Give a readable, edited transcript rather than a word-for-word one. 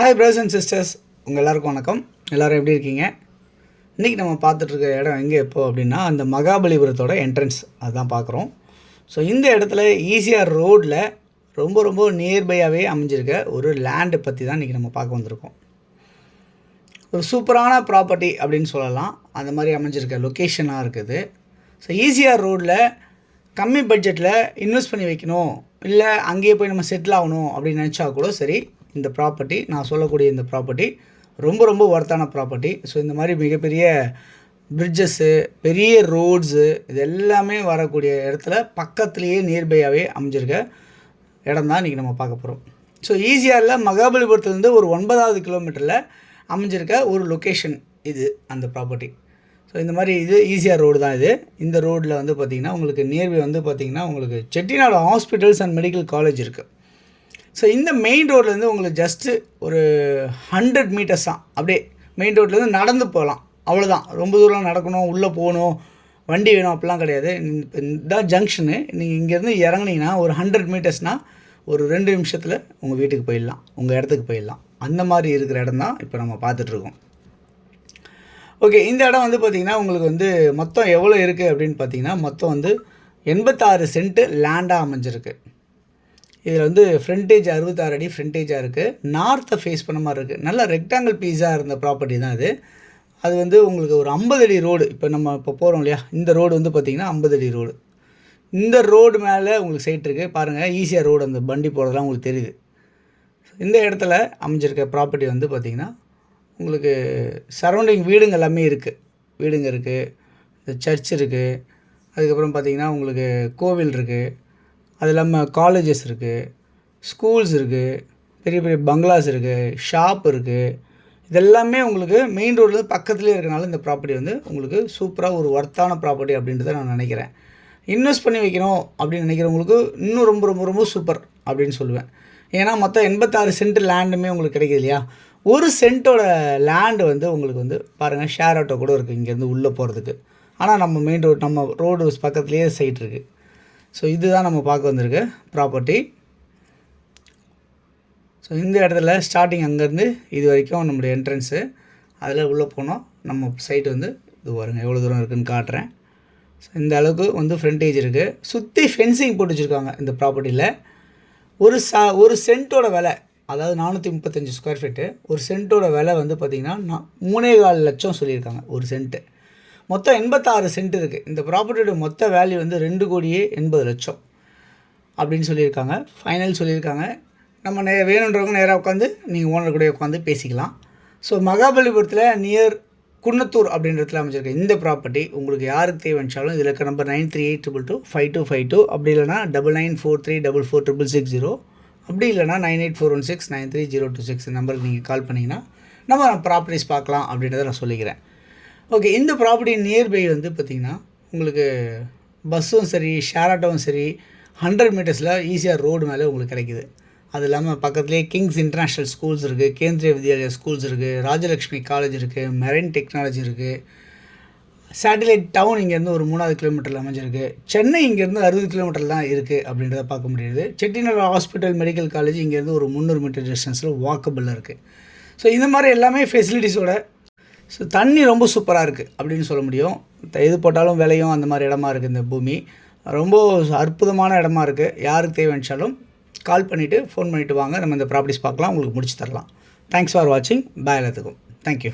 Hi brothers and sisters, உங்கள் எல்லாருக்கும் வணக்கம். எல்லோரும் எப்படி இருக்கீங்க? இன்றைக்கி நம்ம பார்த்துட்ருக்க இடம் எங்கே எப்போ அப்படின்னா அந்த மகாபலிபுரத்தோட என்ட்ரன்ஸ் அதுதான் பார்க்குறோம். ஸோ இந்த இடத்துல ஈசிஆர் ரோடில் ரொம்ப நியர்பையாகவே அமைஞ்சிருக்க ஒரு லேண்டு பற்றி தான் இன்றைக்கி நம்ம பார்க்க வந்திருக்கோம். ஒரு சூப்பரான ப்ராப்பர்ட்டி அப்படின்னு சொல்லலாம். அந்த மாதிரி அமைஞ்சிருக்க லொக்கேஷனாக இருக்குது. ஸோ ஈசிஆர் ரோடில் கம்மி பட்ஜெட்டில் இன்வெஸ்ட் பண்ணி வைக்கணும், இல்லை அங்கேயே போய் நம்ம செட்டில் ஆகணும் அப்படின்னு நினச்சா கூட சரி, இந்த ப்ராப்பர்ட்டி, நான் சொல்லக்கூடிய இந்த ப்ராப்பர்ட்டி ரொம்ப ஒர்த்தான ப்ராப்பர்ட்டி. ஸோ இந்த மாதிரி மிகப்பெரிய பிரிட்ஜஸ்ஸு, பெரிய ரோட்ஸு, இது எல்லாமே வரக்கூடிய இடத்துல பக்கத்துலேயே நியர்பையாகவே அமைஞ்சிருக்க இடம் தான் இன்றைக்கி நம்ம பார்க்க போகிறோம். ஸோ ஈசிஆரில் மகாபலிபுரத்துலேருந்து ஒரு 9வது கிலோமீட்டரில் அமைஞ்சிருக்க ஒரு லொக்கேஷன் இது அந்த ப்ராப்பர்ட்டி. ஸோ இந்த மாதிரி இது ஈசிஆர் ரோடு தான் இது. இந்த ரோடில் வந்து பார்த்திங்கன்னா உங்களுக்கு நியர்பை வந்து பார்த்திங்கன்னா உங்களுக்கு Chettinad hospitals and medical college இருக்குது. ஸோ இந்த மெயின் ரோட்லேருந்து உங்களுக்கு ஜஸ்ட்டு ஒரு 100 மீட்டர்ஸ் தான். அப்படியே மெயின் ரோட்லேருந்து நடந்து போகலாம், அவ்வளோதான். ரொம்ப தூரம் நடக்கணும், உள்ளே போகணும், வண்டி வேணும் அப்படிலாம் கிடையாது. இதுதான் ஜங்ஷனு. நீங்கள் இங்கேருந்து இறங்குனீங்கன்னா ஒரு 100 மீட்டர்ஸ்னால் ஒரு 2 நிமிஷத்தில் உங்கள் வீட்டுக்கு போயிடலாம், உங்கள் இடத்துக்கு போயிடலாம். அந்த மாதிரி இருக்கிற இடம் தான் இப்போ நம்ம பார்த்துட்ருக்கோம். ஓகே, இந்த இடம் வந்து பார்த்திங்கன்னா உங்களுக்கு வந்து மொத்தம் எவ்வளோ இருக்குது அப்படின்னு பார்த்தீங்கன்னா மொத்தம் வந்து 86 சென்ட்டு லேண்டாக அமைஞ்சிருக்கு. இதில் வந்து ஃப்ரண்டேஜ் 66 அடி ஃப்ரண்டேஜாக இருக்குது. நார்த்தை ஃபேஸ் பண்ண மாதிரி இருக்குது. நல்லா ரெக்டாங்கிள் பீஸாக இருந்த ப்ராப்பர்ட்டி தான் இது. அது வந்து உங்களுக்கு ஒரு 50 அடி ரோடு. இப்போ நம்ம இப்போ போகிறோம் இல்லையா, இந்த ரோடு வந்து பார்த்திங்கன்னா 50 அடி ரோடு. இந்த ரோடு மேலே உங்களுக்கு சைட் இருக்குது பாருங்கள். ஈஸியாக ரோடு அந்த வண்டி போகிறதுலாம் உங்களுக்கு தெரியுது. இந்த இடத்துல அமைஞ்சிருக்க ப்ராப்பர்ட்டி வந்து பார்த்திங்கன்னா உங்களுக்கு சரௌண்டிங் வீடுங்க எல்லாமே இருக்குது. வீடுங்க இருக்குது, சர்ச் இருக்குது, அதுக்கப்புறம் பார்த்திங்கன்னா உங்களுக்கு கோவில் இருக்குது, அது இல்லாமல் காலேஜஸ் இருக்குது, ஸ்கூல்ஸ் இருக்குது, பெரிய பங்களாஸ் இருக்குது, ஷாப் இருக்குது. இதெல்லாமே உங்களுக்கு மெயின் ரோட்லேருந்து பக்கத்துலேயே இருக்கனால இந்த ப்ராப்பர்ட்டி வந்து உங்களுக்கு சூப்பராக ஒரு ஒர்த்தான ப்ராப்பர்ட்டி அப்படின்றத நான் நினைக்கிறேன். இன்வெஸ்ட் பண்ணி வைக்கணும் அப்படின்னு நினைக்கிறவங்களுக்கு இன்னும் ரொம்ப சூப்பர் அப்படின்னு சொல்லுவேன். ஏன்னா மொத்தம் 86 சென்ட் லேண்டுமே உங்களுக்கு கிடைக்கிது இல்லையா. ஒரு சென்ட்டோட லேண்டு வந்து உங்களுக்கு வந்து பாருங்கள், ஷேர் ஆட்டோ கூட இருக்குது இங்கேருந்து உள்ளே போகிறதுக்கு. ஆனால் நம்ம மெயின் ரோடு, நம்ம ரோடு பக்கத்துலேயே சைட் இருக்குது. ஸோ இதுதான் நம்ம பார்க்க வந்திருக்கு ப்ராப்பர்ட்டி. ஸோ இந்த இடத்துல ஸ்டார்டிங் அங்கேருந்து இது வரைக்கும் நம்மளுடைய என்ட்ரன்ஸு, அதில் உள்ளே போனோம் நம்ம சைட்டு வந்து இது பாருங்கள் எவ்வளோ தூரம் இருக்குதுன்னு காட்டுறேன். ஸோ இந்த அளவுக்கு வந்து ஃப்ரண்டேஜ் இருக்குது. சுற்றி ஃபென்சிங் போட்டு வச்சுருக்காங்க இந்த ப்ராப்பர்ட்டியில். ஒரு சென்ட்டோட விலை, அதாவது 435 ஸ்கொயர் ஃபீட்டு, ஒரு சென்ட்டோட விலை வந்து பார்த்திங்கன்னா 3.25 லட்சம் சொல்லியிருக்காங்க ஒரு சென்ட்டு. மொத்தம் 86 சென்ட் இருக்குது. இந்த ப்ராப்பர்ட்டியோட மொத்த வேல்யூ வந்து 2,80,00,000 அப்படின்னு சொல்லியிருக்காங்க. ஃபைனல் சொல்லியிருக்காங்க. நம்ம வேணுன்றவங்க நேராக உட்காந்து நீங்கள் ஓனர் கூட உட்காந்து பேசிக்கலாம். ஸோ மகாபலிபுரத்தில் நியர் குன்னத்தூர் அப்படின்றதுல அமைச்சிருக்கு இந்த ப்ராப்பர்ட்டி. உங்களுக்கு யாருக்கு தேவைச்சாலும் இதில் இருக்க நம்பர் 9382225252, அப்படி இல்லைனா 9943446660, அப்படி இல்லைனா 9841693026 நம்பருக்கு நீங்கள் கால் பண்ணிங்கன்னா நம்ம ப்ராப்பர்ட்டிஸ் பார்க்கலாம் அப்படின்றத நான் சொல்லிக்கிறேன். ஓகே, இந்த ப்ராப்பர்ட்டி நியர்பை வந்து பார்த்திங்கன்னா உங்களுக்கு பஸ்ஸும் சரி, ஷேர் ஆட்டோவும் சரி, 100 மீட்டர்ஸில் ஈஸியாக ரோடு மேலே உங்களுக்கு கிடைக்கிது. அது இல்லாமல் பக்கத்துலேயே கிங்ஸ் இன்டர்நேஷ்னல் ஸ்கூல்ஸ் இருக்குது, கேந்திரிய வித்யாலயா ஸ்கூல்ஸ் இருக்குது, ராஜலக்ஷ்மி காலேஜ் இருக்குது, மெரைன் டெக்னாலஜி இருக்குது. சேட்டலைட் டவுன் இங்கேருந்து ஒரு 3வது கிலோமீட்டரில் அமைஞ்சிருக்கு. சென்னை இங்கேருந்து 60 கிலோமீட்டர் தான் இருக்குது அப்படின்றத பார்க்க முடியுது. செட்டிநாடு ஹாஸ்பிட்டல் மெடிக்கல் காலேஜ் இங்கேருந்து ஒரு 300 மீட்டர் டிஸ்டன்ஸில் வாக்கபிளாக இருக்குது. ஸோ இந்த மாதிரி எல்லாமே ஃபெசிலிட்டிஸோட. ஸோ தண்ணி ரொம்ப சூப்பராக இருக்குது அப்படின்னு சொல்ல முடியும். எது போட்டாலும் விலையும் அந்த மாதிரி இடமா இருக்குது. இந்த பூமி ரொம்ப அற்புதமான இடமா இருக்குது. யாருக்கு தேவைச்சாலும் கால் பண்ணிவிட்டு ஃபோன் பண்ணிவிட்டு வாங்க, நம்ம இந்த ப்ராப்பர்ட்டிஸ் பார்க்கலாம், உங்களுக்கு முடிச்சு தரலாம். தேங்க்ஸ் ஃபார் வாட்சிங். பாய் எல்லாத்துக்கும். தேங்க்யூ.